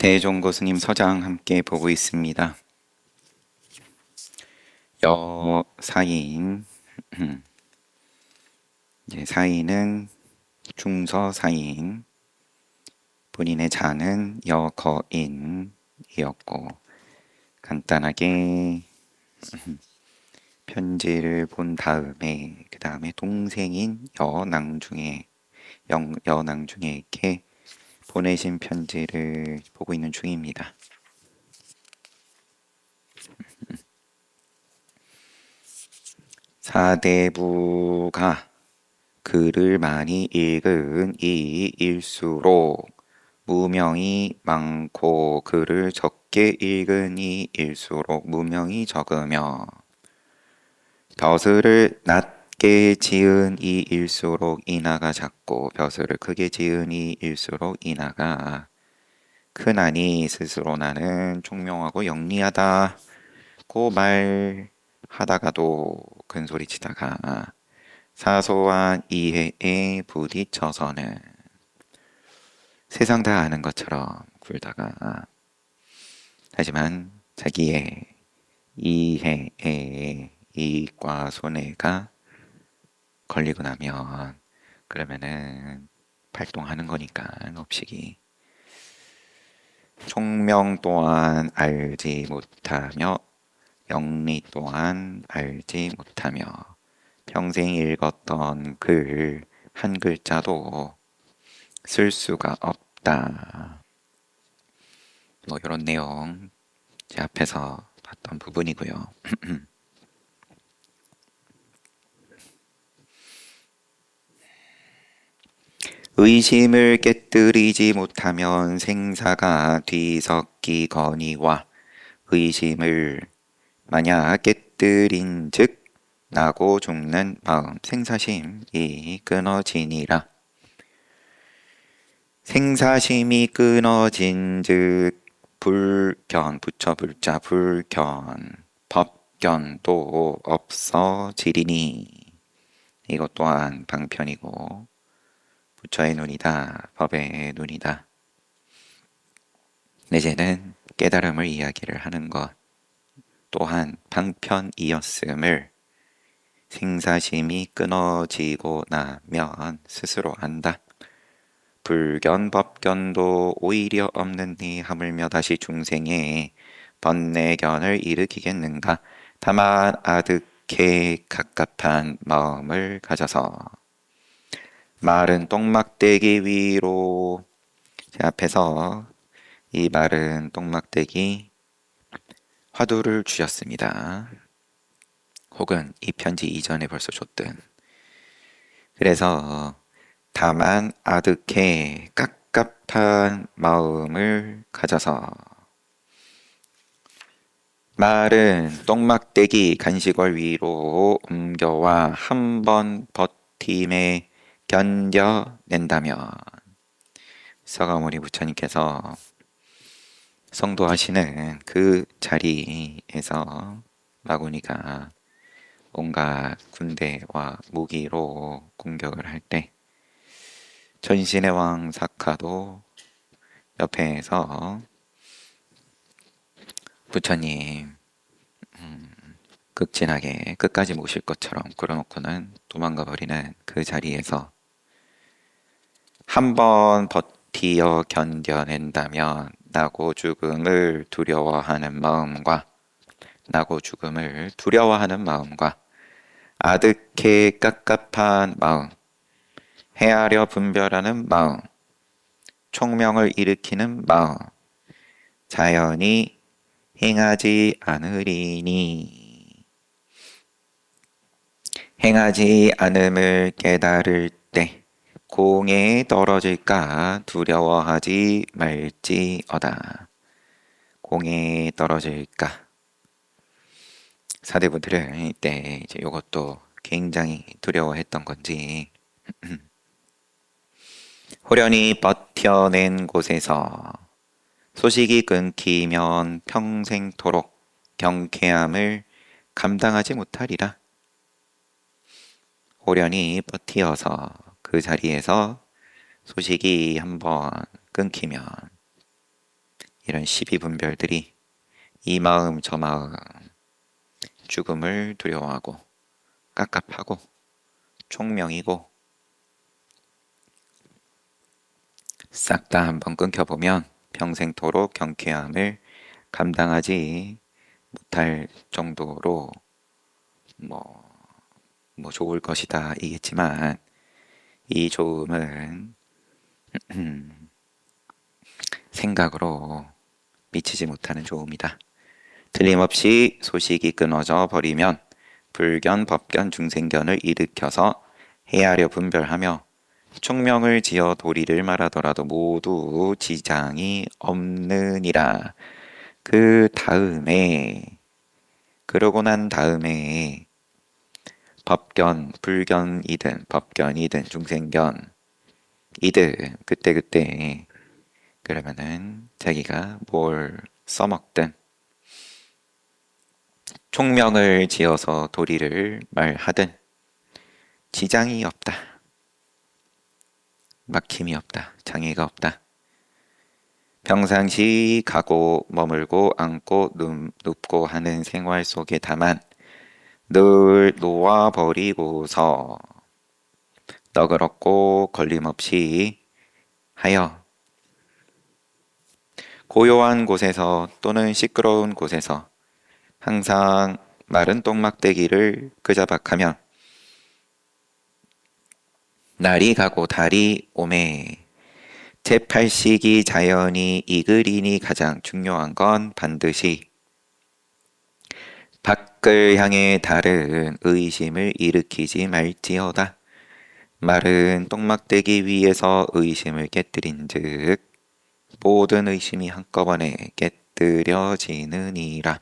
대종고 스님 서장 함께 보고 있습니다. 여사인, 이제 사인은 중서사인, 본인의 자는 여거인이었고, 간단하게 편지를 본 다음에 그 다음에 동생인 여낭중에게 보내신 편지를 보고 있는 중입니다. 사대부가 글을 많이 읽은 이일수록 무명이 많고 글을 적게 읽은 이일수록 무명이 적으며 벼슬을 낮게 지은 이일수록 인하가 작고 벼슬을 크게 지은 이일수록 인하가 크나니 스스로 나는 총명하고 영리하다고 말하다가도 큰소리치다가 사소한 이해에 부딪혀서는 세상 다 아는 것처럼 굴다가 하지만 자기의 이해에 이익과 손해가 걸리고 나면 그러면은 발동하는 거니까 업식이 총명 또한 알지 못하며 영리 또한 알지 못하며 평생 읽었던 글 한 글자도 쓸 수가 없다. 뭐 이런 내용 제 앞에서 봤던 부분이고요. 의심을 깨뜨리지 못하면 생사가 뒤섞이거니와 의심을 만약 깨뜨린즉 나고 죽는 마음 생사심이 끊어지니라. 생사심이 끊어진즉 불견 부처 불자 불견 법견도 없어지리니 이것 또한 방편이고 부처의 눈이다 법의 눈이다. 내재는 깨달음을 이야기를 하는 것 또한 방편이었음을 생사심이 끊어지고 나면 스스로 안다. 불견 법견도 오히려 없느니 하물며 다시 중생의 번뇌견을 일으키겠는가. 다만 아득해 갑갑한 마음을 가져서 마른 똥막대기 위로 제 앞에서 이 마른 똥막대기 화두를 주셨습니다. 혹은 이 편지 이전에 벌써 줬든. 그래서 다만 아득해 깝깝한 마음을 가져서 마른 똥막대기 간식월 위로 옮겨와 한 번 버팀에 견뎌낸다면 서가모니 부처님께서 성도하시는 그 자리에서 마구니가 온갖 군대와 무기로 공격을 할 때 전신의 왕 사카도 옆에서 부처님 극진하게 끝까지 모실 것처럼 끌어놓고는 도망가 버리는 그 자리에서 한 번 버티어 견뎌낸다면 나고 죽음을 두려워하는 마음과 아득해 깝깝한 마음, 헤아려 분별하는 마음, 총명을 일으키는 마음, 자연히 행하지 않으리니 행하지 않음을 깨달을 때 공에 떨어질까 두려워하지 말지어다. 공에 떨어질까. 사대부들은 이때 이제 이것도 굉장히 두려워했던 건지 호련히 버텨낸 곳에서 소식이 끊기면 평생토록 경쾌함을 감당하지 못하리라. 호련히 버티어서 그 자리에서 소식이 한번 끊기면 이런 시비분별들이 이 마음 저 마음 죽음을 두려워하고 깝깝하고 총명이고 싹 다 한번 끊겨보면 평생토록 경쾌함을 감당하지 못할 정도로 뭐, 뭐 좋을 것이다 이겠지만 이 좋음은 생각으로 미치지 못하는 좋음이다. 틀림없이 소식이 끊어져 버리면 불견, 법견, 중생견을 일으켜서 헤아려 분별하며 총명을 지어 도리를 말하더라도 모두 지장이 없느니라. 그 다음에 그러고 난 다음에 법견, 불견이든 법견이든 중생견이든 그때그때 그러면은 자기가 뭘 써먹든 총명을 지어서 도리를 말하든 지장이 없다. 막힘이 없다. 장애가 없다. 평상시 가고 머물고 앉고 눕고 하는 생활 속에 다만 늘 놓아버리고서 너그럽고 걸림없이 하여 고요한 곳에서 또는 시끄러운 곳에서 항상 마른 똥막대기를 끄자박하면 날이 가고 달이 오매 제8식이 자연이 이글이니 가장 중요한 건 반드시 밖을 향해 다른 의심을 일으키지 말지어다. 마른 똥막대기 위에서 의심을 깨뜨린 즉 모든 의심이 한꺼번에 깨뜨려지느니라.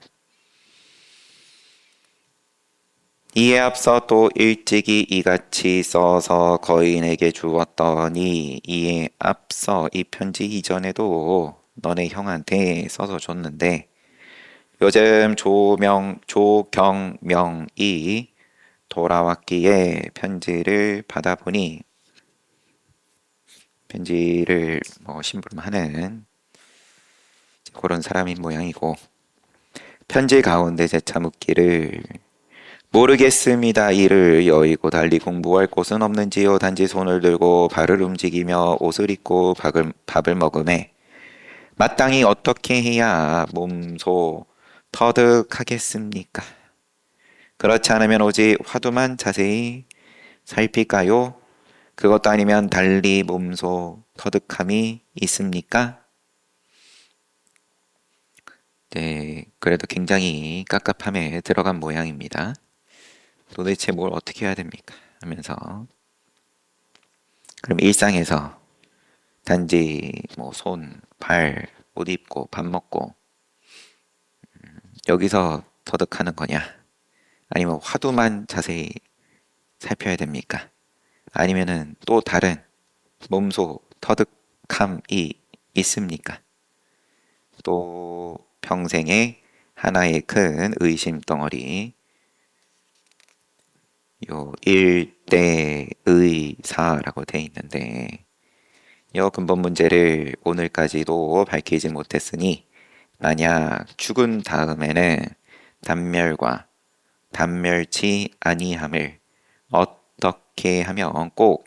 이에 앞서 또 일찍이 이같이 써서 거인에게 주었더니 이에 앞서 이 편지 이전에도 너네 형한테 써서 줬는데 요즘 조경명이 돌아왔기에 편지를 받아보니 편지를 뭐 심부름하는 그런 사람인 모양이고 편지 가운데 재차 묻기를 모르겠습니다. 이를 여의고 달리 공부할 곳은 없는지요. 단지 손을 들고 발을 움직이며 옷을 입고 밥을 먹음에 마땅히 어떻게 해야 몸소 터득하겠습니까? 그렇지 않으면 오직 화두만 자세히 살필까요? 그것도 아니면 달리 몸소 터득함이 있습니까? 네, 그래도 굉장히 깝깝함에 들어간 모양입니다. 도대체 뭘 어떻게 해야 됩니까? 하면서 그럼 일상에서 단지 뭐 손, 발, 옷 입고 밥 먹고 여기서 터득하는 거냐? 아니면 화두만 자세히 살펴야 됩니까? 아니면은 또 다른 몸소 터득함이 있습니까? 또 평생에 하나의 큰 의심 덩어리 요 일대의사라고 돼 있는데 요 근본 문제를 오늘까지도 밝히지 못했으니 만약 죽은 다음에는 단멸과 단멸치 아니함을 어떻게 하면 꼭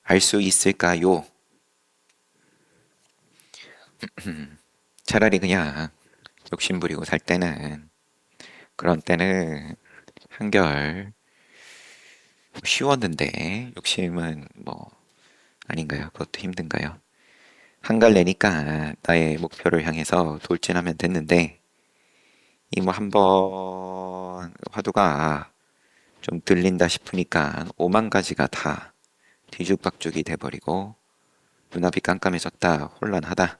알 수 있을까요? 차라리 그냥 욕심부리고 살 때는 그런 때는 한결 쉬웠는데 욕심은 뭐 아닌가요? 그것도 힘든가요? 한갈 내니까 나의 목표를 향해서 돌진하면 됐는데 이 뭐 한번 화두가 좀 들린다 싶으니까 5만 가지가 다 뒤죽박죽이 돼버리고 눈앞이 깜깜해졌다 혼란하다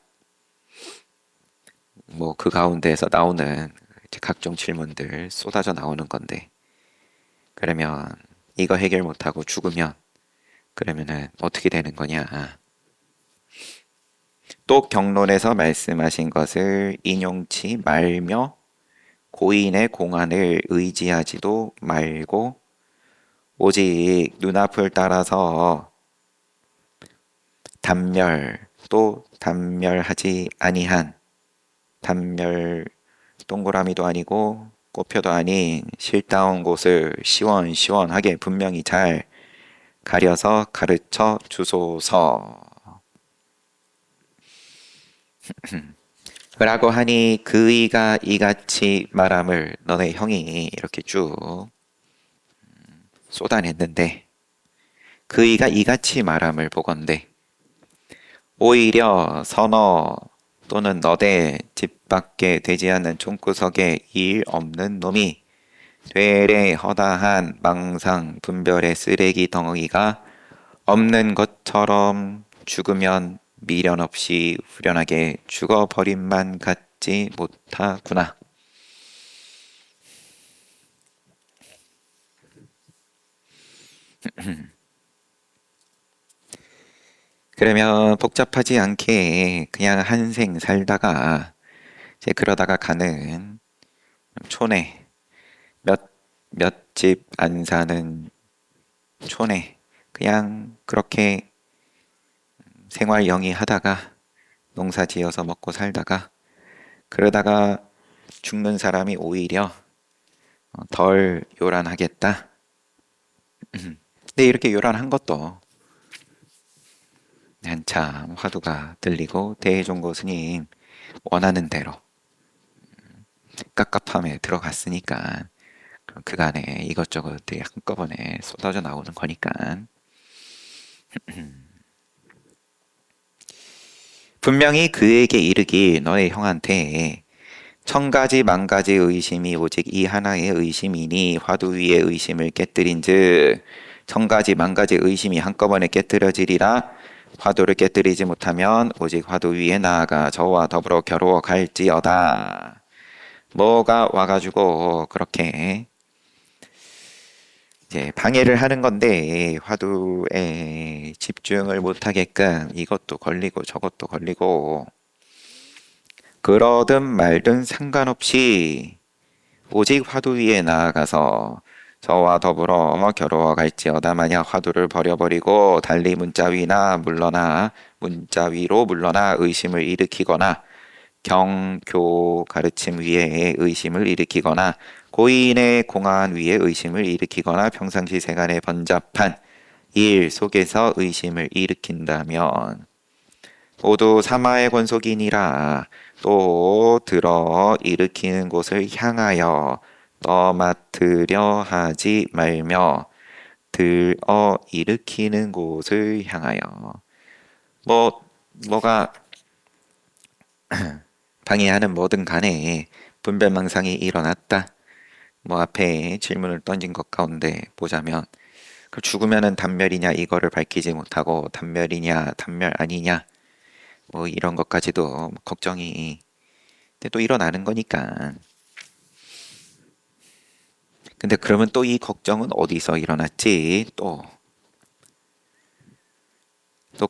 뭐 그 가운데에서 나오는 이제 각종 질문들 쏟아져 나오는 건데 그러면 이거 해결 못하고 죽으면 그러면은 어떻게 되는 거냐? 또 경론에서 말씀하신 것을 인용치 말며 고인의 공안을 의지하지도 말고 오직 눈앞을 따라서 단멸, 또 단멸하지 아니한, 단멸 동그라미도 아니고 꽃표도 아닌 실다운 곳을 시원시원하게 분명히 잘 가려서 가르쳐 주소서. 라고 하니 그이가 이같이 말함을 너네 형이 이렇게 쭉 쏟아냈는데, 그이가 이같이 말함을 보건대 오히려 선어 또는 너대 집 밖에 되지 않는 총구석에 일 없는 놈이 되레 허다한 망상 분별의 쓰레기 덩어리가 없는 것처럼 죽으면 미련 없이 후련하게 죽어버림만 같지 못하구나. 그러면 복잡하지 않게 그냥 한생 살다가 이제 그러다가 가는 촌에 몇 집 안 사는 촌에 그냥 그렇게 생활 영위하다가 농사 지어서 먹고 살다가 그러다가 죽는 사람이 오히려 덜 요란하겠다. 근데 이렇게 요란한 것도 한참 화두가 들리고 대종고 스님 원하는 대로 깝깝함에 들어갔으니까 그럼 그간에 이것저것들이 한꺼번에 쏟아져 나오는 거니까. 분명히 그에게 이르기 너의 형한테 천가지 만가지 의심이 오직 이 하나의 의심이니 화두 위의 의심을 깨뜨린즉 천가지 만가지 의심이 한꺼번에 깨뜨려지리라. 화두를 깨뜨리지 못하면 오직 화두 위에 나아가 저와 더불어 겨루어 갈지어다. 뭐가 와가지고 그렇게 이제 방해를 하는 건데 화두에 집중을 못하게끔 이것도 걸리고 저것도 걸리고 그러든 말든 상관없이 오직 화두 위에 나아가서 저와 더불어 겨루어 갈지어다. 만약 화두를 버려버리고 달리 문자 위로 물러나 의심을 일으키거나 경교 가르침 위에 의심을 일으키거나 고인의 공안 위에 의심을 일으키거나 평상시 세간의 번잡한 일 속에서 의심을 일으킨다면 모두 사마의 권속이니라. 또 들어 일으키는 곳을 향하여 떠맡으려 하지 말며 들어 일으키는 곳을 향하여 뭐가 방해하는 뭐든 간에 분별망상이 일어났다. 뭐 앞에 질문을 던진 것 가운데 보자면 그 죽으면은 단멸이냐 이거를 밝히지 못하고 단멸이냐 단멸 아니냐 뭐 이런 것까지도 걱정이 근데 또 일어나는 거니까. 근데 그러면 또 이 걱정은 어디서 일어났지? 또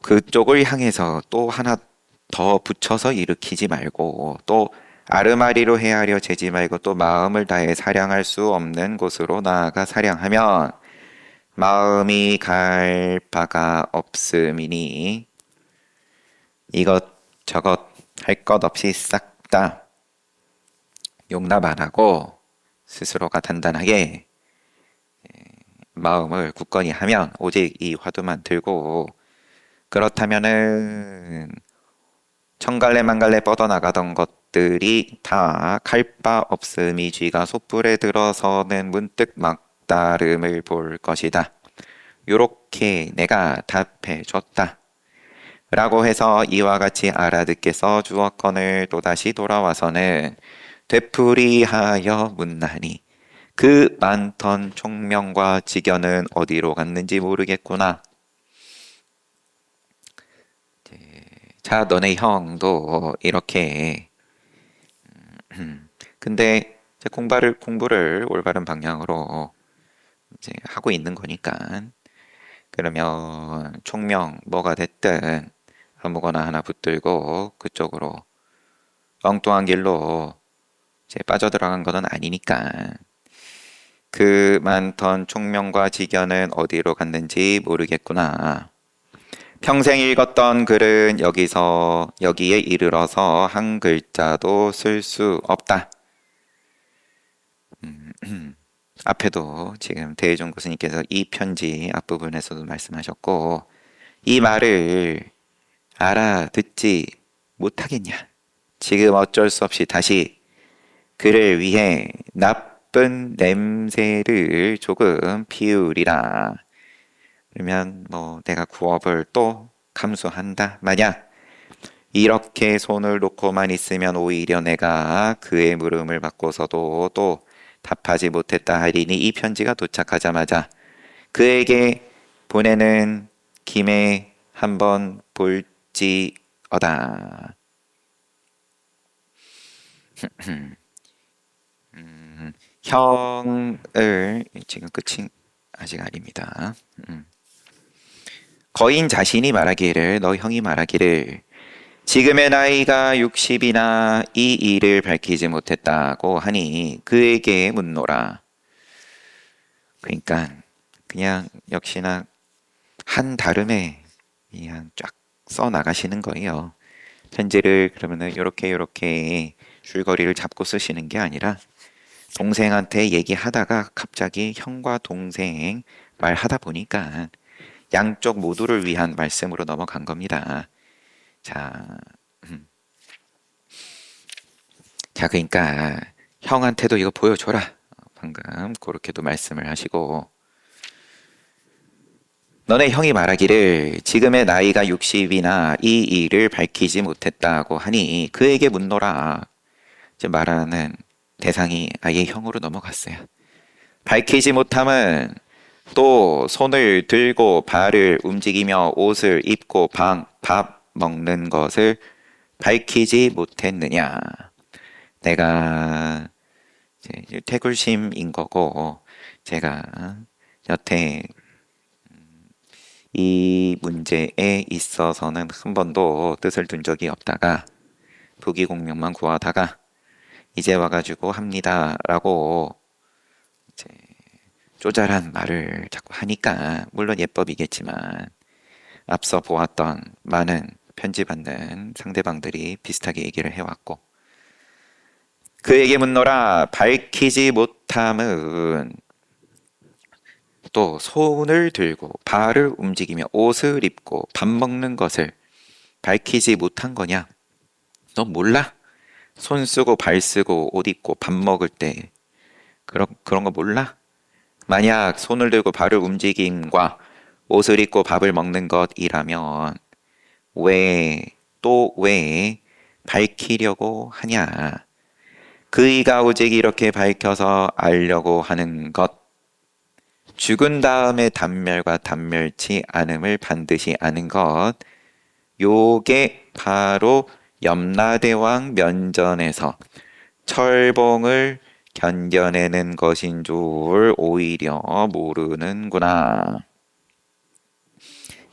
그쪽을 향해서 또 하나 더 붙여서 일으키지 말고 또 아르마리로 헤아려 재지 말고 또 마음을 다해 사량할 수 없는 곳으로 나아가 사량하면 마음이 갈 바가 없음이니 이것저것 할 것 없이 싹 다 용납 안 하고 스스로가 단단하게 마음을 굳건히 하면 오직 이 화두만 들고 그렇다면은 천갈래 만갈래 뻗어나가던 것들이 다 갈 바 없음이 쥐가 솥불에 들어서는 문득 막다름을 볼 것이다. 요렇게 내가 답해 줬다. 라고 해서 이와 같이 알아듣게 써주었거늘 또다시 돌아와서는 되풀이하여 묻나니 그 많던 총명과 직연은 어디로 갔는지 모르겠구나. 자, 너네 형도 이렇게 근데 이제 공부를 올바른 방향으로 이제 하고 있는 거니까 그러면 총명 뭐가 됐든 아무거나 하나 붙들고 그쪽으로 엉뚱한 길로 이제 빠져들어간 거는 아니니까 그 많던 총명과 직연은 어디로 갔는지 모르겠구나. 평생 읽었던 글은 여기에 이르러서 한 글자도 쓸 수 없다. 앞에도 지금 대혜종 교수님께서 이 편지 앞부분에서도 말씀하셨고, 이 말을 알아듣지 못하겠냐? 지금 어쩔 수 없이 다시 그를 위해 나쁜 냄새를 조금 피우리라. 그러면 뭐 내가 구업을 또 감수한다. 만약 이렇게 손을 놓고만 있으면 오히려 내가 그의 물음을 받고서도 또 답하지 못했다 하리니 이 편지가 도착하자마자 그에게 보내는 김에 한번 볼지어다. 형을 지금 끝이 아직 아닙니다. 거인 자신이 말하기를 너 형이 말하기를 지금의 나이가 60이나 이 일을 밝히지 못했다고 하니 그에게 묻노라. 그러니까 그냥 역시나 한 다름에 그냥 쫙 써 나가시는 거예요. 편지를 그러면은 요렇게 줄거리를 잡고 쓰시는 게 아니라 동생한테 얘기하다가 갑자기 형과 동생 말하다 보니까 양쪽 모두를 위한 말씀으로 넘어간 겁니다. 자, 그러니까 형한테도 이거 보여줘라. 방금 그렇게도 말씀을 하시고 너네 형이 말하기를 지금의 나이가 60이나 이 일을 밝히지 못했다고 하니 그에게 묻노라. 이제 말하는 대상이 아예 형으로 넘어갔어요. 밝히지 못함은 또 손을 들고 발을 움직이며 옷을 입고 밥 먹는 것을 밝히지 못했느냐. 내가 이제 태굴심인 거고 제가 여태 이 문제에 있어서는 한 번도 뜻을 둔 적이 없다가 부귀공명만 구하다가 이제 와가지고 합니다라고 이제 쪼잘한 말을 자꾸 하니까 물론 예법이겠지만 앞서 보았던 많은 편지 받는 상대방들이 비슷하게 얘기를 해왔고 그에게 묻노라. 밝히지 못함은 또 손을 들고 발을 움직이며 옷을 입고 밥 먹는 것을 밝히지 못한 거냐? 너 몰라? 손 쓰고 발 쓰고 옷 입고 밥 먹을 때 그런 거 몰라? 만약 손을 들고 발을 움직임과 옷을 입고 밥을 먹는 것이라면 왜 밝히려고 하냐? 그이가 오직 이렇게 밝혀서 알려고 하는 것 죽은 다음에 단멸과 단멸치 않음을 반드시 아는 것 요게 바로 염라대왕 면전에서 철봉을 견뎌내는 것인 줄 오히려 모르는구나.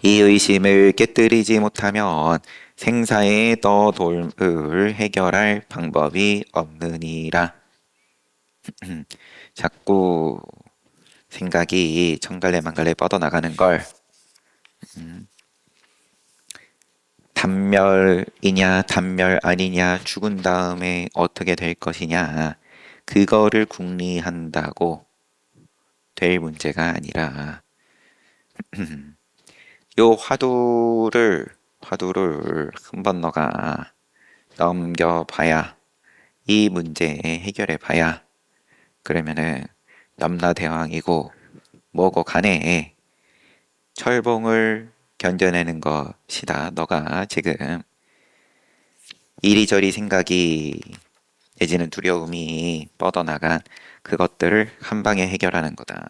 이 의심을 깨뜨리지 못하면 생사의 너돌을 해결할 방법이 없느니라. 자꾸 생각이 천갈래만갈래 뻗어나가는 걸 단멸이냐 단멸 아니냐 죽은 다음에 어떻게 될 것이냐 그거를 궁리한다고 될 문제가 아니라 요 화두를 한번 너가 넘겨봐야 이 문제 해결해봐야 그러면은 염라대왕이고 뭐고 간에 철봉을 견뎌내는 것이다. 너가 지금 이리저리 생각이 내지는 두려움이 뻗어나간 그것들을 한 방에 해결하는 거다.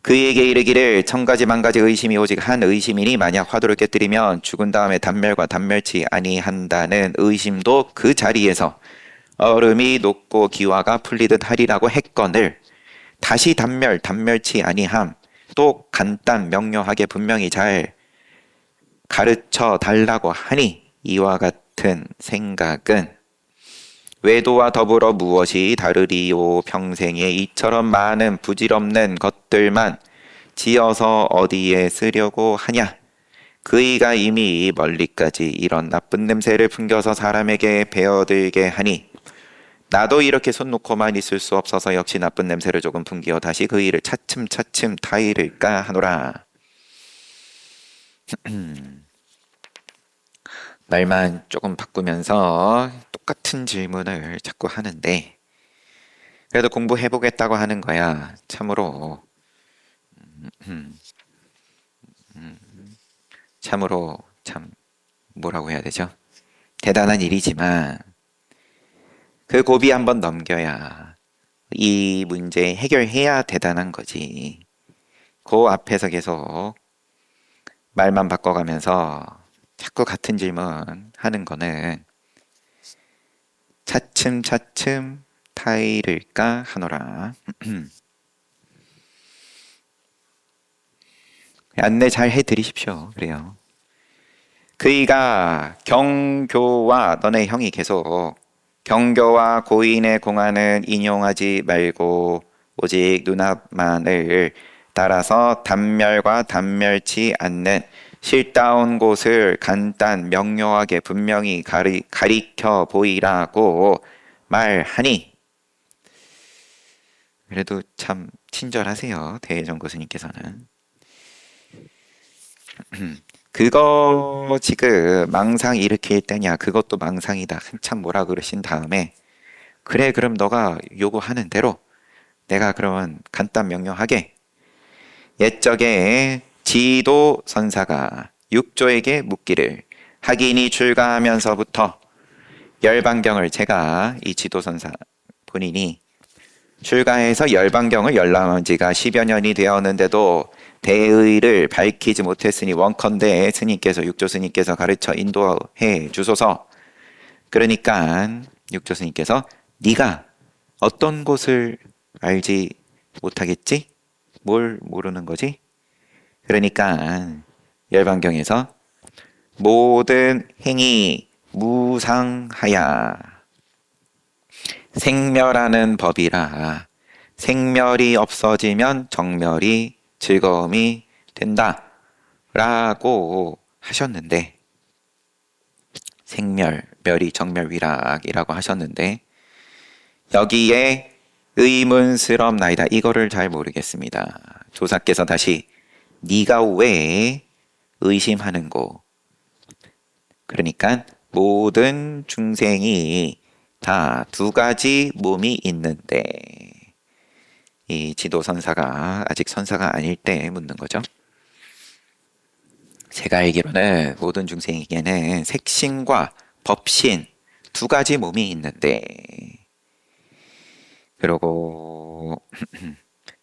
그에게 이르기를 천가지 만가지 의심이 오직 한 의심이니 만약 화두를 깨뜨리면 죽은 다음에 단멸과 단멸치 아니한다는 의심도 그 자리에서 얼음이 녹고 기화가 풀리듯 하리라고 했거늘 다시 단멸치 아니함 또 간단 명료하게 분명히 잘 가르쳐 달라고 하니 이와 같은 생각은 외도와 더불어 무엇이 다르리요 평생에 이처럼 많은 부질없는 것들만 지어서 어디에 쓰려고 하냐 그이가 이미 멀리까지 이런 나쁜 냄새를 풍겨서 사람에게 배어들게 하니 나도 이렇게 손 놓고만 있을 수 없어서 역시 나쁜 냄새를 조금 풍기어 다시 그이를 차츰차츰 타이를까 하노라. 말만 조금 바꾸면서 똑같은 질문을 자꾸 하는데 그래도 공부해보겠다고 하는 거야. 참으로 참으로 참 뭐라고 해야 되죠? 대단한 일이지만 그 고비 한번 넘겨야 이 문제 해결해야 대단한 거지. 그 앞에서 계속 말만 바꿔가면서 자꾸 같은 질문 하는 거는 차츰차츰 타이를까 하노라. 안내 잘 해드리십시오. 그래요. 그이가 경교와 너네 형이 계속 경교와 고인의 공안은 인용하지 말고 오직 눈앞만을 따라서 단멸과 단멸치 않는 실다운 곳을 간단 명료하게 분명히 가리켜 보이라고 말하니 그래도 참 친절하세요. 대혜정 교수님께서는. 그거 지금 망상 일으킬 때냐 그것도 망상이다 한참 뭐라 그러신 다음에 그래 그럼 너가 요구하는 대로 내가 그러면 간단 명료하게 옛적에 지도 선사가 육조에게 묻기를 학인이 출가하면서부터 열반경을 제가 이 지도 선사 본인이 출가해서 열반경을 열람한 지가 10여 년이 되었는데도 대의를 밝히지 못했으니 원컨대 스님께서 육조 스님께서 가르쳐 인도해 주소서. 그러니까 육조 스님께서 네가 어떤 곳을 알지 못하겠지? 뭘 모르는 거지? 그러니까 열반경에서 모든 행위 무상하야 생멸하는 법이라 생멸이 없어지면 정멸이 즐거움이 된다 라고 하셨는데 생멸, 멸이 정멸위락이라고 하셨는데 여기에 의문스럽나이다. 이거를 잘 모르겠습니다. 조사께서 다시 네가 왜 의심하는고? 그러니까 모든 중생이 다 두 가지 몸이 있는데 이 지도선사가 아직 선사가 아닐 때 묻는 거죠. 제가 알기로는 모든 중생에게는 색신과 법신 두 가지 몸이 있는데 그러고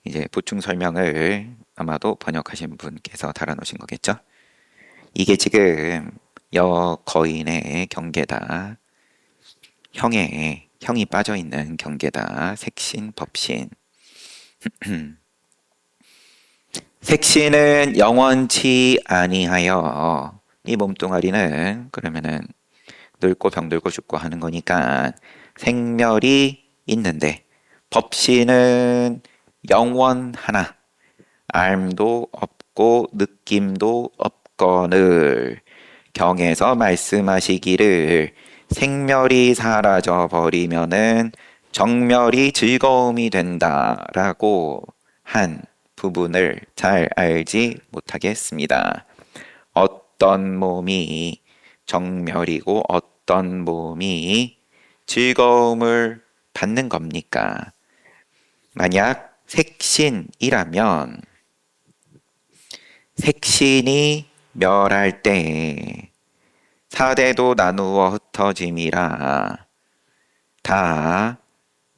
이제 보충 설명을 아마도 번역하신 분께서 달아놓으신 거겠죠. 이게 지금 여거인의 경계다. 형이 빠져있는 경계다. 색신, 법신. 색신은 영원치 아니하여 이 몸뚱아리는 그러면은 늙고 병들고 죽고 하는 거니까 생멸이 있는데 법신은 영원하나 알도 없고 느낌도 없거늘 경에서 말씀하시기를 생멸이 사라져 버리면은 정멸이 즐거움이 된다라고 한 부분을 잘 알지 못하겠습니다. 어떤 몸이 정멸이고 어떤 몸이 즐거움을 받는 겁니까? 만약 색신이라면 색신이 멸할 때 사대도 나누어 흩어짐이라 다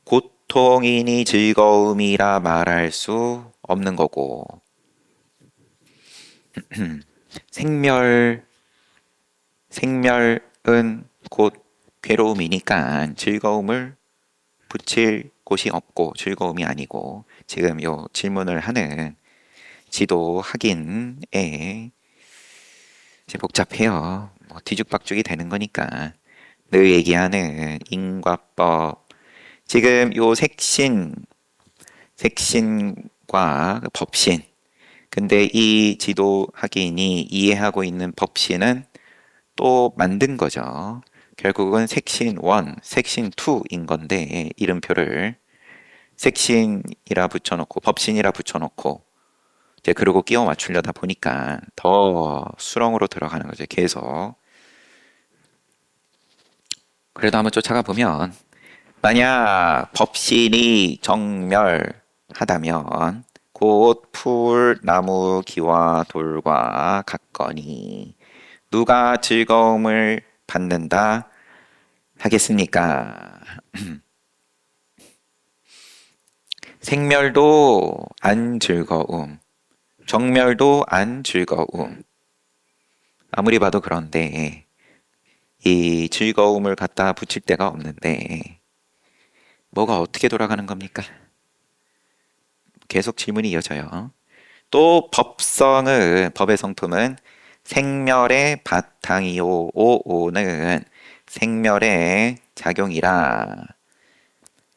고통이니 즐거움이라 말할 수 없는 거고 생멸은 곧 괴로움이니까 즐거움을 붙일 곳이 없고 즐거움이 아니고 지금 요 질문을 하는 지도 학인에 이제 복잡해요. 뭐 뒤죽박죽이 되는 거니까 늘 얘기하는 인과법 지금 요 색신과 법신 근데 이 지도학인이 이해하고 있는 법신은 또 만든 거죠. 결국은 섹신 1, 섹신 2인 건데 이름표를 섹신이라 붙여놓고 법신이라 붙여놓고 이제 그러고 끼워 맞추려다 보니까 더 수렁으로 들어가는 거죠. 계속. 그래도 한번 쫓아가 보면 만약 법신이 정멸하다면 곧 풀 나무 기와 돌과 같거니 누가 즐거움을 받는다 하겠습니까? 생멸도 안 즐거움, 정멸도 안 즐거움. 아무리 봐도 그런데 이 즐거움을 갖다 붙일 데가 없는데 뭐가 어떻게 돌아가는 겁니까? 계속 질문이 이어져요. 또 법성은 법의 성품은 생멸의 바탕이요 오오는 생멸의 작용이라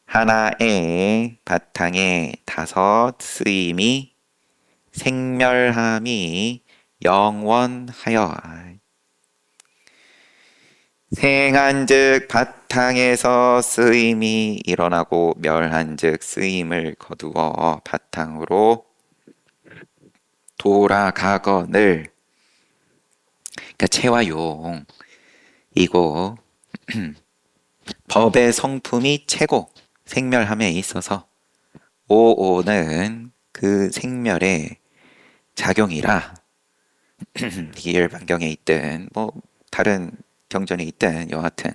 하나의 바탕에 다섯 쓰임이 생멸함이 영원하여 생한즉 바탕에서 쓰임이 일어나고 멸한즉 쓰임을 거두어 바탕으로 돌아가거늘. 그러니까 체와 용 이고 법의 성품이 체고 생멸함에 있어서 오오는 그 생멸의 작용이라 이게 열반경에 있든 뭐 다른 경전에 있든 여하튼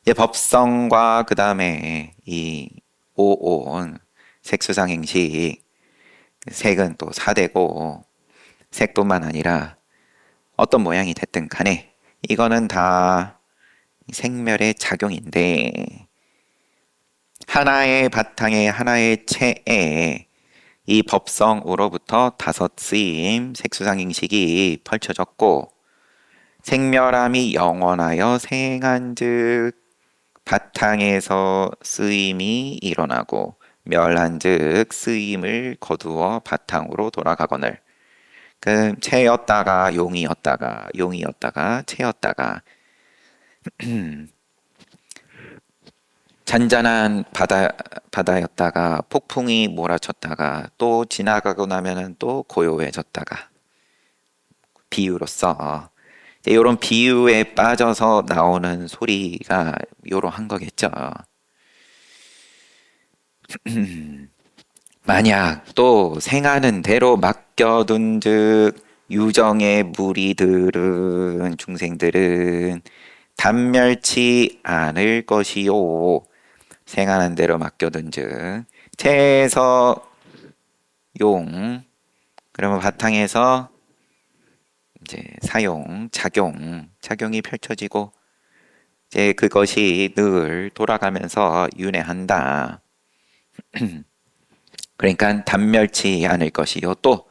이 법성과 그 다음에 이 오온 색수상행식 색은 또 사대고 색뿐만 아니라 어떤 모양이 됐든 간에 이거는 다 생멸의 작용인데 하나의 바탕에 하나의 체에 이 법성으로부터 다섯 쓰임 색수상행식이 펼쳐졌고 생멸함이 영원하여 생한즉 바탕에서 쓰임이 일어나고 멸한즉 쓰임을 거두어 바탕으로 돌아가거늘. 그 체였다가 용이었다가 용이었다가 체였다가 잔잔한 바다였다가 폭풍이 몰아쳤다가 또 지나가고 나면은 또 고요해졌다가 비유로서 이런 비유에 빠져서 나오는 소리가 요러한 거겠죠. 만약 또 생하는 대로 맡겨둔즉 유정의 무리들은 중생들은 단멸치 않을 것이요. 생하는 대로 맡겨둔즉 체에서 용 그러면 바탕에서 이제 사용 작용이 펼쳐지고 이제 그것이 늘 돌아가면서 윤회한다. 그러니까 단멸치 않을 것이요. 또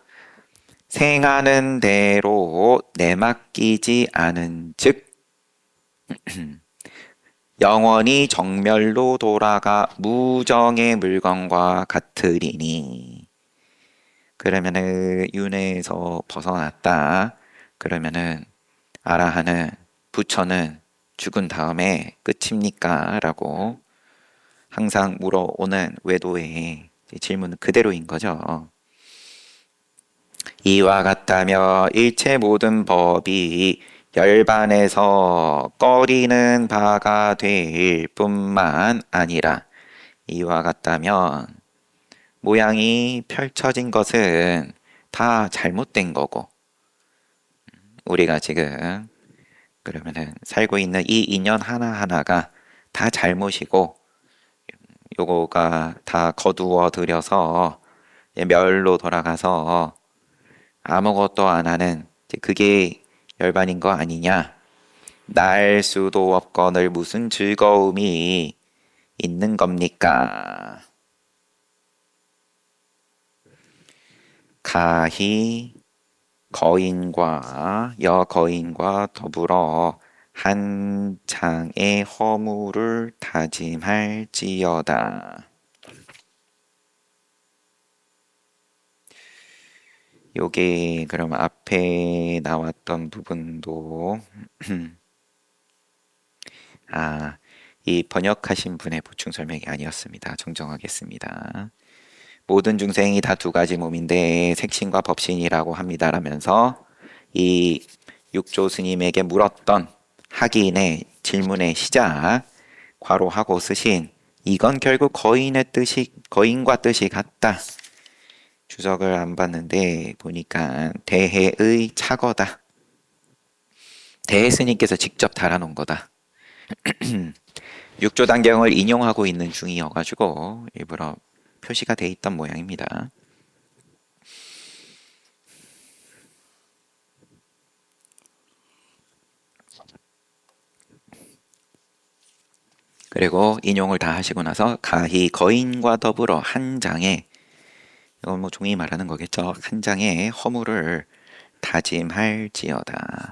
생하는 대로 내맡기지 않은 즉 영원히 정멸로 돌아가 무정의 물건과 같으리니. 그러면은 윤회에서 벗어났다. 그러면은 아라한은 부처는 죽은 다음에 끝입니까? 라고 항상 물어오는 외도의 질문은 그대로인 거죠. 이와 같다며 일체 모든 법이 열반에서 꺼리는 바가 될 뿐만 아니라 이와 같다면 모양이 펼쳐진 것은 다 잘못된 거고 우리가 지금 그러면은 살고 있는 이 인연 하나하나가 다 잘못이고 요거가 다 거두어 들여서 멸로 돌아가서 아무것도 안 하는 그게 열반인 거 아니냐. 날 수도 없거늘 무슨 즐거움이 있는 겁니까? 가히 거인과 여거인과 더불어 한 장의 허물을 다짐할지어다. 요게 그럼 앞에 나왔던 부분도 이 번역하신 분의 보충 설명이 아니었습니다. 정정하겠습니다. 모든 중생이 다 두 가지 몸인데 색신과 법신이라고 합니다라면서 이 육조 스님에게 물었던 학인의 질문의 시작 괄호하고 쓰신 이건 결국 거인과 뜻이 같다. 주석을 안 봤는데 보니까 대해의 착어다. 대해 스님께서 직접 달아놓은 거다. 육조 단경을 인용하고 있는 중이어가지고 일부러 표시가 돼 있던 모양입니다. 그리고 인용을 다 하시고 나서 가히 거인과 더불어 한 장에 이건 뭐 종이 말하는 거겠죠. 한 장에 허물을 다짐할지어다.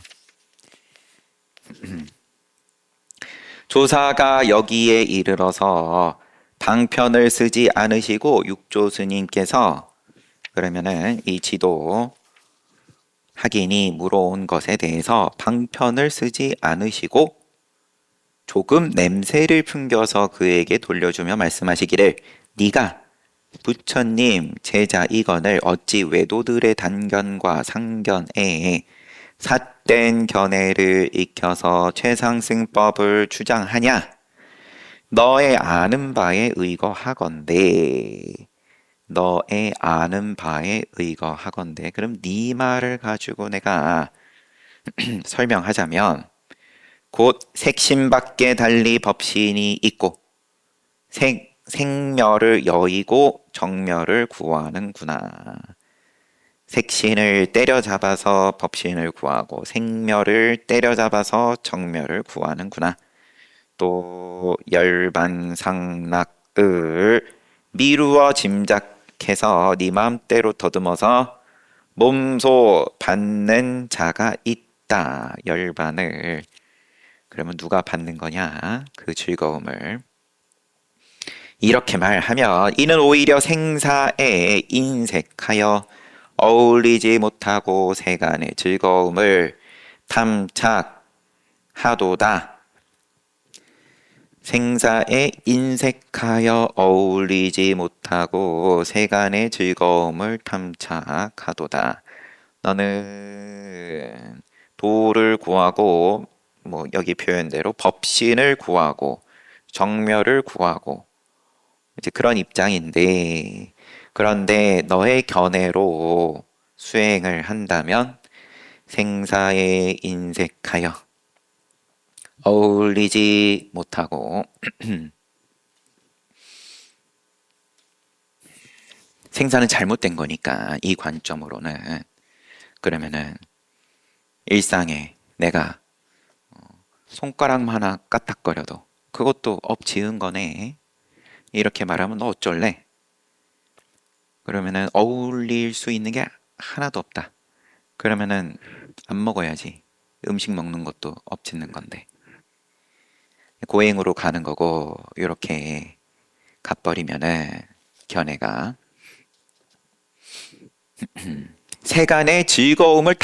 조사가 여기에 이르러서 방편을 쓰지 않으시고 육조 스님께서 그러면은 이 지도 학인이 물어온 것에 대해서 방편을 쓰지 않으시고 조금 냄새를 풍겨서 그에게 돌려주며 말씀하시기를 네가 부처님 제자 이건을 어찌 외도들의 단견과 상견에 삿된 견해를 익혀서 최상승법을 주장하냐? 너의 아는 바에 의거하건대 너의 아는 바에 의거하건대 그럼 네 말을 가지고 내가 설명하자면 곧 색신밖에 달리 법신이 있고 생멸을 여의고 정멸을 구하는구나. 색신을 때려잡아서 법신을 구하고 생멸을 때려잡아서 정멸을 구하는구나. 또 열반상락을 미루어 짐작해서 네 마음대로 더듬어서 몸소 받는 자가 있다. 열반을 그러면 누가 받는 거냐? 그 즐거움을 이렇게 말하면 이는 오히려 생사에 인색하여 어울리지 못하고 세간의 즐거움을 탐착하도다. 생사에 인색하여 어울리지 못하고 세간의 즐거움을 탐착하도다. 너는 도를 구하고 뭐 여기 표현대로 법신을 구하고 정멸을 구하고 이제 그런 입장인데 그런데 너의 견해로 수행을 한다면 생사에 인색하여 어울리지 못하고 생사는 잘못된 거니까 이 관점으로는 그러면은 일상에 내가 손가락만 하나 까딱거려도 그것도 업 지은 거네. 이렇게 말하면 너 어쩔래? 그러면은 어울릴 수 있는 게 하나도 없다. 그러면은 안 먹어야지. 음식 먹는 것도 업 짓는 건데. 고행으로 가는 거고 이렇게 가버리면은 견해가 세간의 즐거움을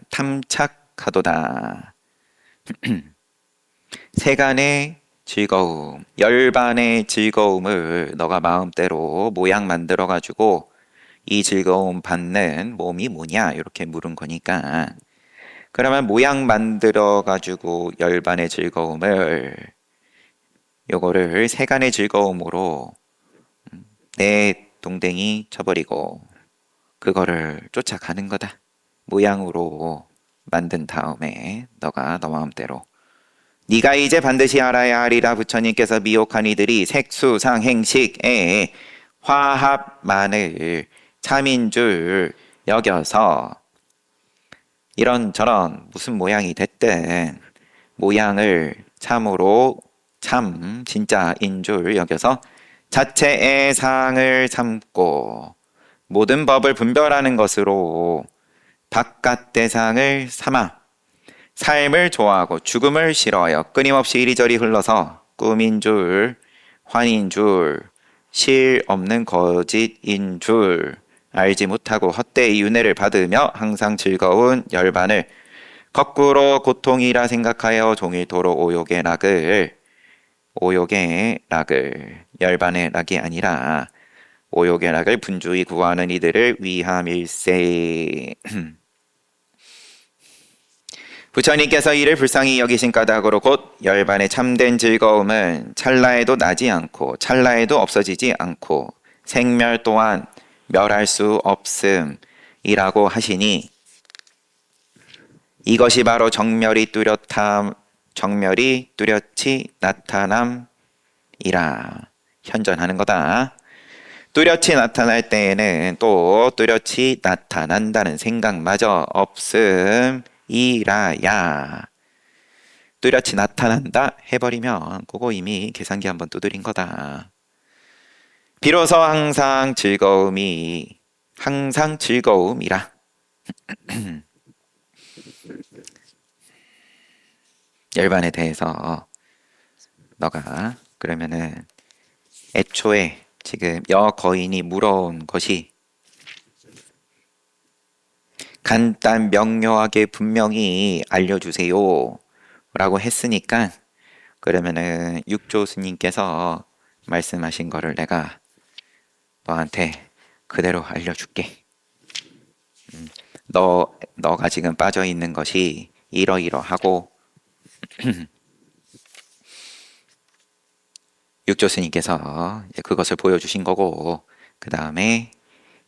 탐착하도다. 세간의 즐거움, 열반의 즐거움을 너가 마음대로 모양 만들어 가지고 이 즐거움 받는 몸이 뭐냐 이렇게 물은 거니까 그러면 모양 만들어 가지고 열반의 즐거움을 요거를 세간의 즐거움으로 내 동댕이 쳐버리고 그거를 쫓아가는 거다. 모양으로 만든 다음에 너가 너 마음대로 네가 이제 반드시 알아야 하리라. 부처님께서 미혹한 이들이 색수상 행식에 화합만을 참인 줄 여겨서 이런저런 무슨 모양이 됐든 모양을 참으로 참 진짜인 줄 여겨서 자체의 상을 참고 모든 법을 분별하는 것으로 바깥 대상을 삼아 삶을 좋아하고 죽음을 싫어하여 끊임없이 이리저리 흘러서 꿈인 줄, 환인 줄, 실 없는 거짓인 줄 알지 못하고 헛되이 윤회를 받으며 항상 즐거운 열반을 거꾸로 고통이라 생각하여 종일토록 오욕의 락을 열반의 락이 아니라 오욕의 락을 분주히 구하는 이들을 위함일세. 부처님께서 이를 불쌍히 여기신 까닭으로 곧 열반의 참된 즐거움은 찰나에도 나지 않고 찰나에도 없어지지 않고 생멸 또한 멸할 수 없음이라고 하시니 이것이 바로 정멸이 뚜렷이 나타남이라 현전하는 거다. 뚜렷이 나타날 때에는 또 뚜렷이 나타난다는 생각마저 없음이라야. 뚜렷이 나타난다 해버리면 그거 이미 계산기 한번 두드린 거다. 비로소 항상 즐거움이라. 열반에 대해서 너가 그러면은 애초에 지금 여거인이 물어온 것이 간단 명료하게 분명히 알려주세요 라고 했으니까 그러면은 육조 스님께서 말씀하신 거를 내가 너한테 그대로 알려줄게. 너가 지금 빠져 있는 것이 이러이러하고 육조 스님께서 그것을 보여주신 거고 그 다음에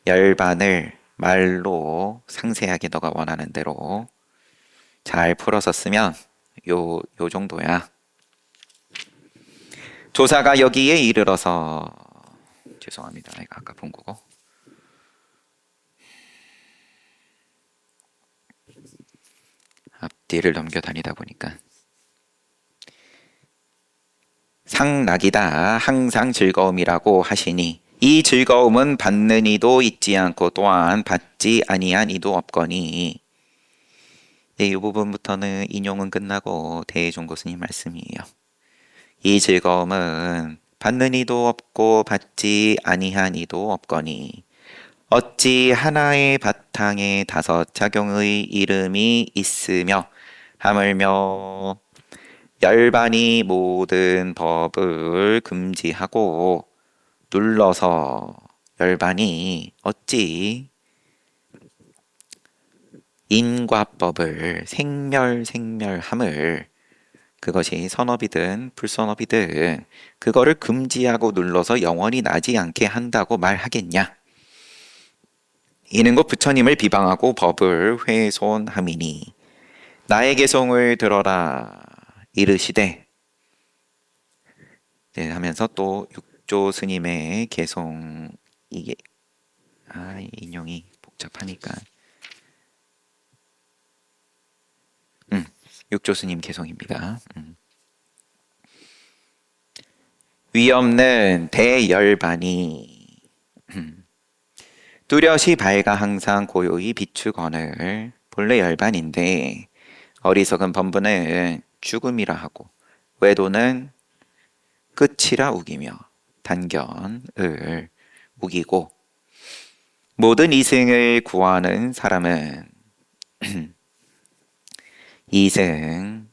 열반을 말로 상세하게 너가 원하는 대로 잘 풀어서 쓰면 요 정도야. 조사가 여기에 이르러서 죄송합니다. 이거 아까 본 거고 앞뒤를 넘겨 다니다 보니까 상락이다 항상 즐거움이라고 하시니 이 즐거움은 받는 이도 있지 않고 또한 받지 아니한 이도 없거니. 이 부분부터는 인용은 끝나고 대종고 스님 말씀이에요. 이 즐거움은 받는 이도 없고 받지 아니한 이도 없거니 어찌 하나의 바탕에 5작용의 이름이 있으며 하물며 열반이 모든 법을 금지하고 눌러서 열반이 어찌 인과법을 생멸함을 그것이 선업이든 불선업이든 그거를 금지하고 눌러서 영원히 나지 않게 한다고 말하겠냐. 이는 곧 부처님을 비방하고 법을 훼손함이니 나의 개송을 들어라 이르시되 네, 하면서 또 육조 스님의 개송 이게 인용이 복잡하니까 육조 스님 개송입니다. 위없는 대열반이 뚜렷이 밝아 항상 고요히 비추거늘 본래 열반인데 어리석은 범부는 죽음이라 하고 외도는 끝이라 우기며 단견을 우기고 모든 이승을 구하는 사람은 이승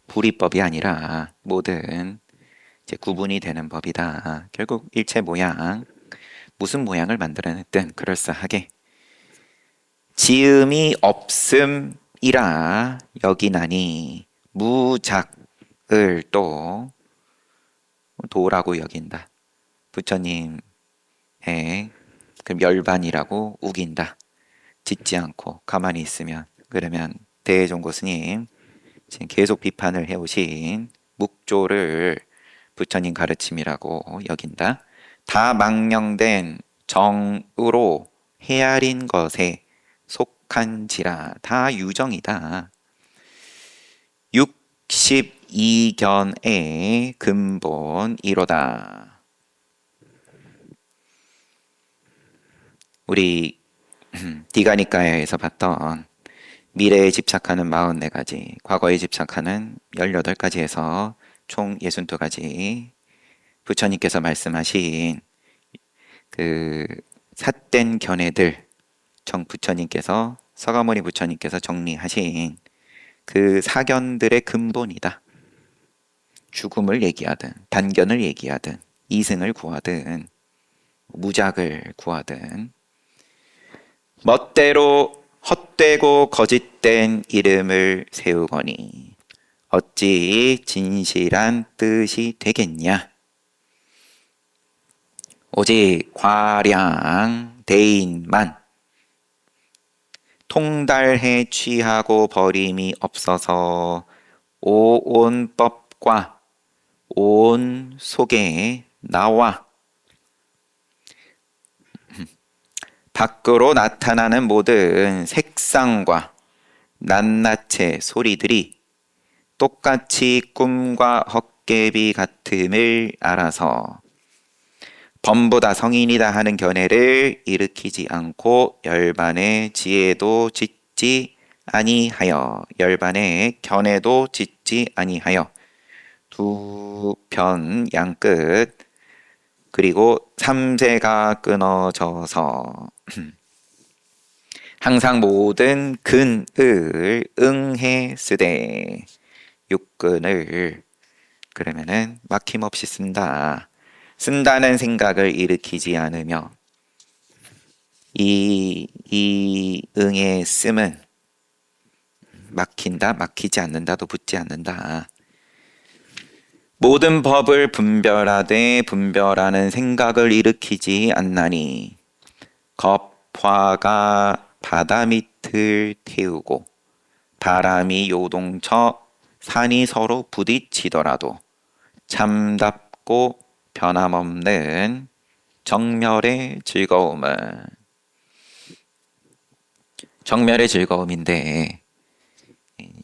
불이법이 아니라 모든 이제 구분이 되는 법이다. 결국 일체 모양 무슨 모양을 만들어냈든 그럴싸하게 지음이 없음이라 여기나니 무작을 또 도라고 여긴다. 부처님의 그 멸반이라고 우긴다. 짓지 않고 가만히 있으면 그러면 대종고 스님 지금 계속 비판을 해오신 묵조를 부처님 가르침이라고 여긴다. 다 망령된 정으로 헤아린 것에 속한지라 다 유정이다. 62견의 근본 1호다. 우리 디가니까야에서 봤던 미래에 집착하는 44가지, 과거에 집착하는 18가지에서 총 62가지 부처님께서 말씀하신 그 삿된 견해들 부처님께서 서가모니 부처님께서 정리하신 그 사견들의 근본이다. 죽음을 얘기하든 단견을 얘기하든 이승을 구하든 무작을 구하든 멋대로 헛되고 거짓된 이름을 세우거니 어찌 진실한 뜻이 되겠냐. 오직 과량 대인만 통달해 취하고 버림이 없어서 오온법과 온 속에 나와 밖으로 나타나는 모든 색상과 낱낱의 소리들이 똑같이 꿈과 헛개비 같음을 알아서 범부 다 성인이다 하는 견해를 일으키지 않고 열반의 지혜도 짓지 아니하여 열반의 견해도 짓지 아니하여 두 편 양끝 그리고 삼세가 끊어져서 항상 모든 근을 응해 쓰되 육근을 그러면은 막힘없이 쓴다는 생각을 일으키지 않으며 이 응의 씀은 막힌다, 막히지 않는다도 붙지 않는다. 모든 법을 분별하되 분별하는 생각을 일으키지 않나니 겁화가 바다 밑을 태우고 바람이 요동쳐 산이 서로 부딪히더라도 참답고 변함없는 정멸의 즐거움인데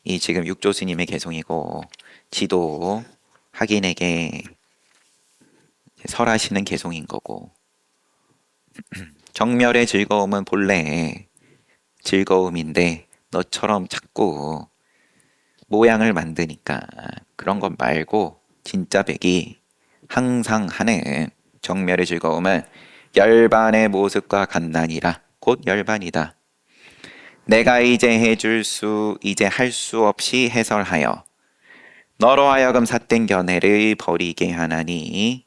이 지금 육조 스님의 개송이고 지도 학인에게 설하시는 개송인 거고 정멸의 즐거움은 본래 즐거움인데 너처럼 자꾸 모양을 만드니까 그런 것 말고 진짜 백이 항상 하는 정멸의 즐거움은 열반의 모습과 같나니라. 곧 열반이다. 내가 이제 할 수 없이 해설하여 너로 하여금 삿된 견해를 버리게 하나니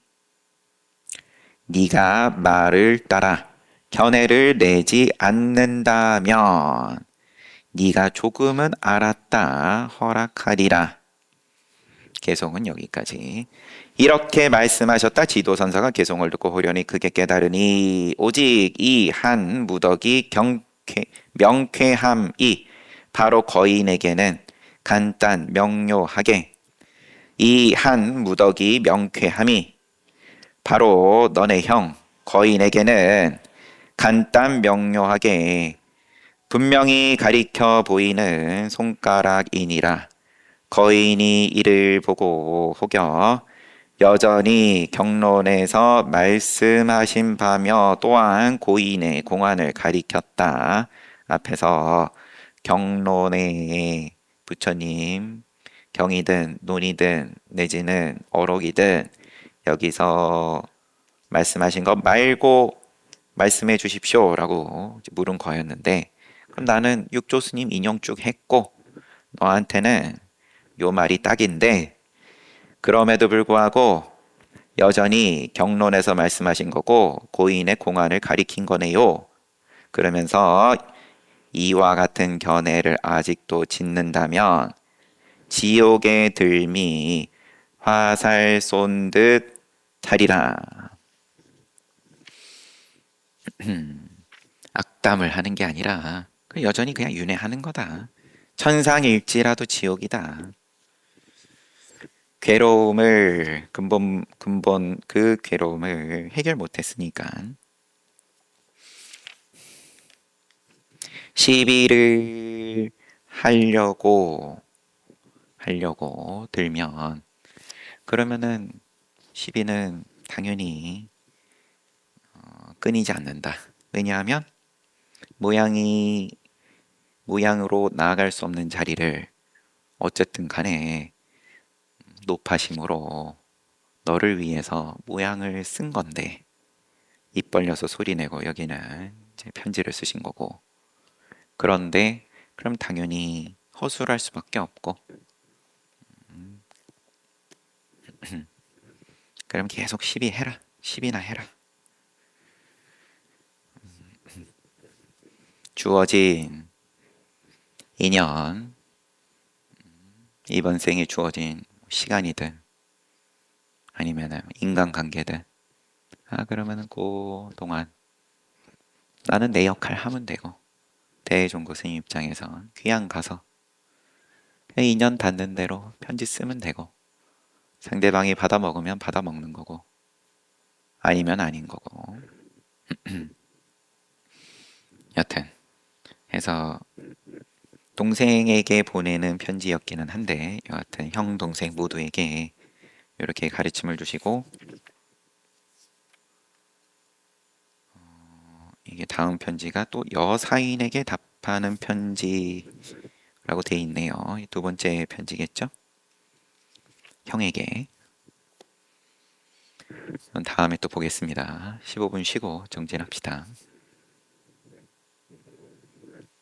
네가 말을 따라 견해를 내지 않는다면 네가 조금은 알았다 허락하리라. 개송은 여기까지. 이렇게 말씀하셨다. 지도선사가 개송을 듣고 호련히 크게 깨달으니 오직 이 한 무덕이 명쾌함이 바로 거인에게는 간단 명료하게 이 한 무덕이 명쾌함이 바로 너네 형 거인에게는 간단 명료하게 분명히 가리켜 보이는 손가락이니라. 거인이 이를 보고 혹여 여전히 경론에서 말씀하신 바며 또한 고인의 공안을 가리켰다. 앞에서 경론에 부처님 경이든 논이든 내지는 어록이든 여기서 말씀하신 것 말고 말씀해 주십시오 라고 물은 거였는데 그럼 나는 육조 스님 인용 쭉 했고 너한테는 요 말이 딱인데 그럼에도 불구하고 여전히 경론에서 말씀하신 거고 고인의 공안을 가리킨 거네요. 그러면서 이와 같은 견해를 아직도 짓는다면 지옥에 들미 화살 쏜 듯 하리라. 악담을 하는 게 아니라 여전히 그냥 윤회하는 거다. 천상일지라도 지옥이다. 괴로움을 근본 그 괴로움을 해결 못했으니까 시비를 하려고 들면 그러면은 시비는 당연히 끊이지 않는다. 왜냐하면 모양으로 나아갈 수 없는 자리를 어쨌든 간에 높아심으로 너를 위해서 모양을 쓴 건데 입 벌려서 소리 내고 여기는 이제 편지를 쓰신 거고. 그런데 그럼 당연히 허술할 수밖에 없고. 그럼 계속 시비해라. 시비나 해라. 주어진 인연, 이번 생에 주어진 시간이든 아니면은 인간관계든, 그러면은 그 동안 나는 내 역할 하면 되고, 대종고 스님 입장에선 귀양 가서 그냥 인연 닿는 대로 편지 쓰면 되고, 상대방이 받아 먹으면 받아 먹는 거고 아니면 아닌 거고. 여튼 해서 동생에게 보내는 편지였기는 한데, 여하튼 형 동생 모두에게 이렇게 가르침을 주시고, 이게 다음 편지가 또 여사인에게 답하는 편지라고 돼 있네요. 두 번째 편지겠죠? 형에게. 그럼 다음에 또 보겠습니다. 15분 쉬고 정진합시다.